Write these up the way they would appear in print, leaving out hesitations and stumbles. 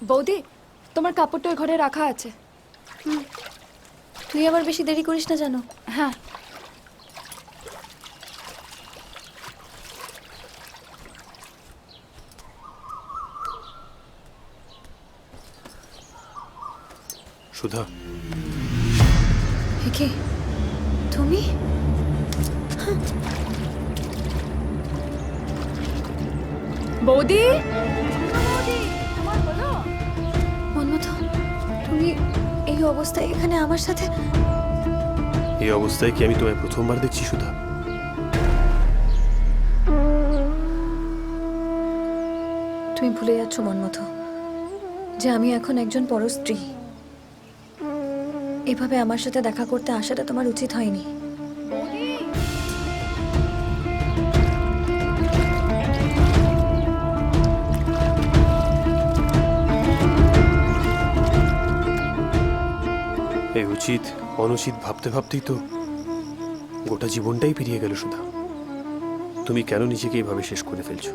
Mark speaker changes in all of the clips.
Speaker 1: বৌদি, তোমার কাপড়টা ওই ঘরে রাখা আছে।
Speaker 2: তুই আবার বেশি দেরি করিস না জানো।
Speaker 1: হ্যাঁ।
Speaker 3: সুধা,
Speaker 2: কে তুমি?
Speaker 1: বৌদি,
Speaker 2: মন্মথ, তুমি এই অবস্থায় এখানে আমার সাথে?
Speaker 3: এই অবস্থায় কি আমি তোমায় প্রথমবার দেখছি সুধা?
Speaker 2: তুমি ভুলে যাচ্ছ মন্মথ যে আমি এখন একজন পরস্ত্রী। এভাবে আমার সাথে দেখা করতে আসাটা তোমার উচিত হয়নি।
Speaker 3: এই উচিত অনুচিত ভাবতে ভাবতেই তো গোটা জীবনটাই পেরিয়ে গেল সুধা। তুমি কেন নিজেকে এইভাবে শেষ করে ফেলছো?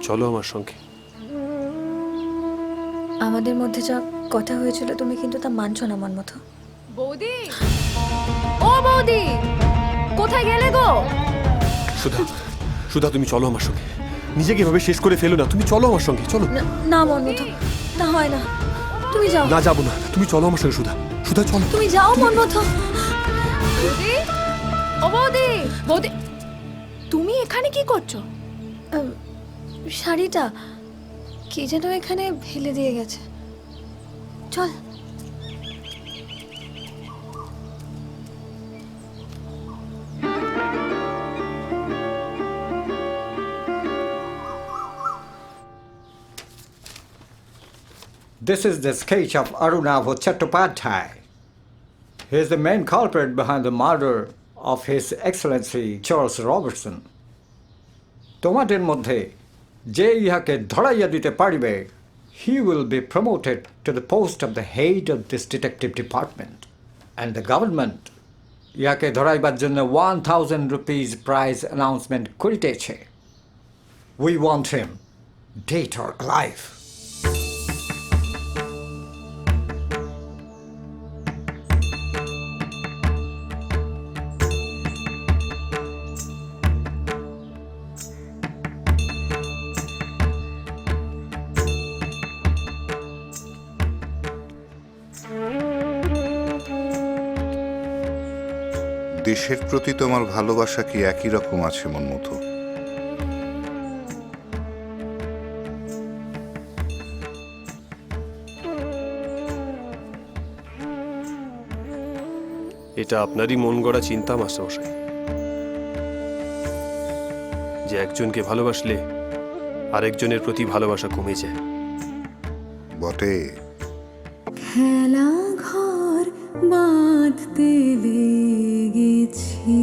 Speaker 3: চলো আমার সঙ্গে।
Speaker 2: আমাদের মধ্যে যা কথা হয়েছিল তুমি কিন্তু তা মানছো না মন্মথ।
Speaker 1: বৌদি, ও বৌদি, কোথায় গেলে গো?
Speaker 3: সুধা, সুধা তুমি চলো আমার সঙ্গে। নিজেকে এভাবে শেষ করে ফেলো না, তুমি চলো আমার সঙ্গে, চলো।
Speaker 2: না মন্মথ, তা হয় না। তুমি যাও।
Speaker 3: না, যাবো না, তুমি চলো আমার সঙ্গে সুধা। সুধা চলো।
Speaker 2: তুমি যাও মন্মথ।
Speaker 1: বৌদি, ও বৌদি, বৌদি, তুমি এখানে কি করছো?
Speaker 2: শাড়িটা কে যেন এখানে ফেলে দিয়ে গেছে। চল।
Speaker 4: This is the sketch of Arunav Chattopadhyay. He is the main culprit behind the murder of His Excellency Charles Robertson. তোমাদের মধ্যে যে ইহাকে ধরাইয়া দিতে পারিবে, he will be promoted to the post of the head of this detective department. And the government ইহাকে ধরাইবার জন্য 1000 rupees prize announcement করিতেছে. We want him dead or alive.
Speaker 5: দেশের প্রতি তোমার ভালোবাসা কি একই রকম আছে মন্মথ?
Speaker 3: এটা আপনারই মন গড়া চিন্তা মাস্টারমশাই, যে একজনকে ভালোবাসলে আরেকজনের প্রতি ভালোবাসা কমে যায়।
Speaker 5: বটে।
Speaker 6: খেলা ঘর বাঁধতে লেগেছি।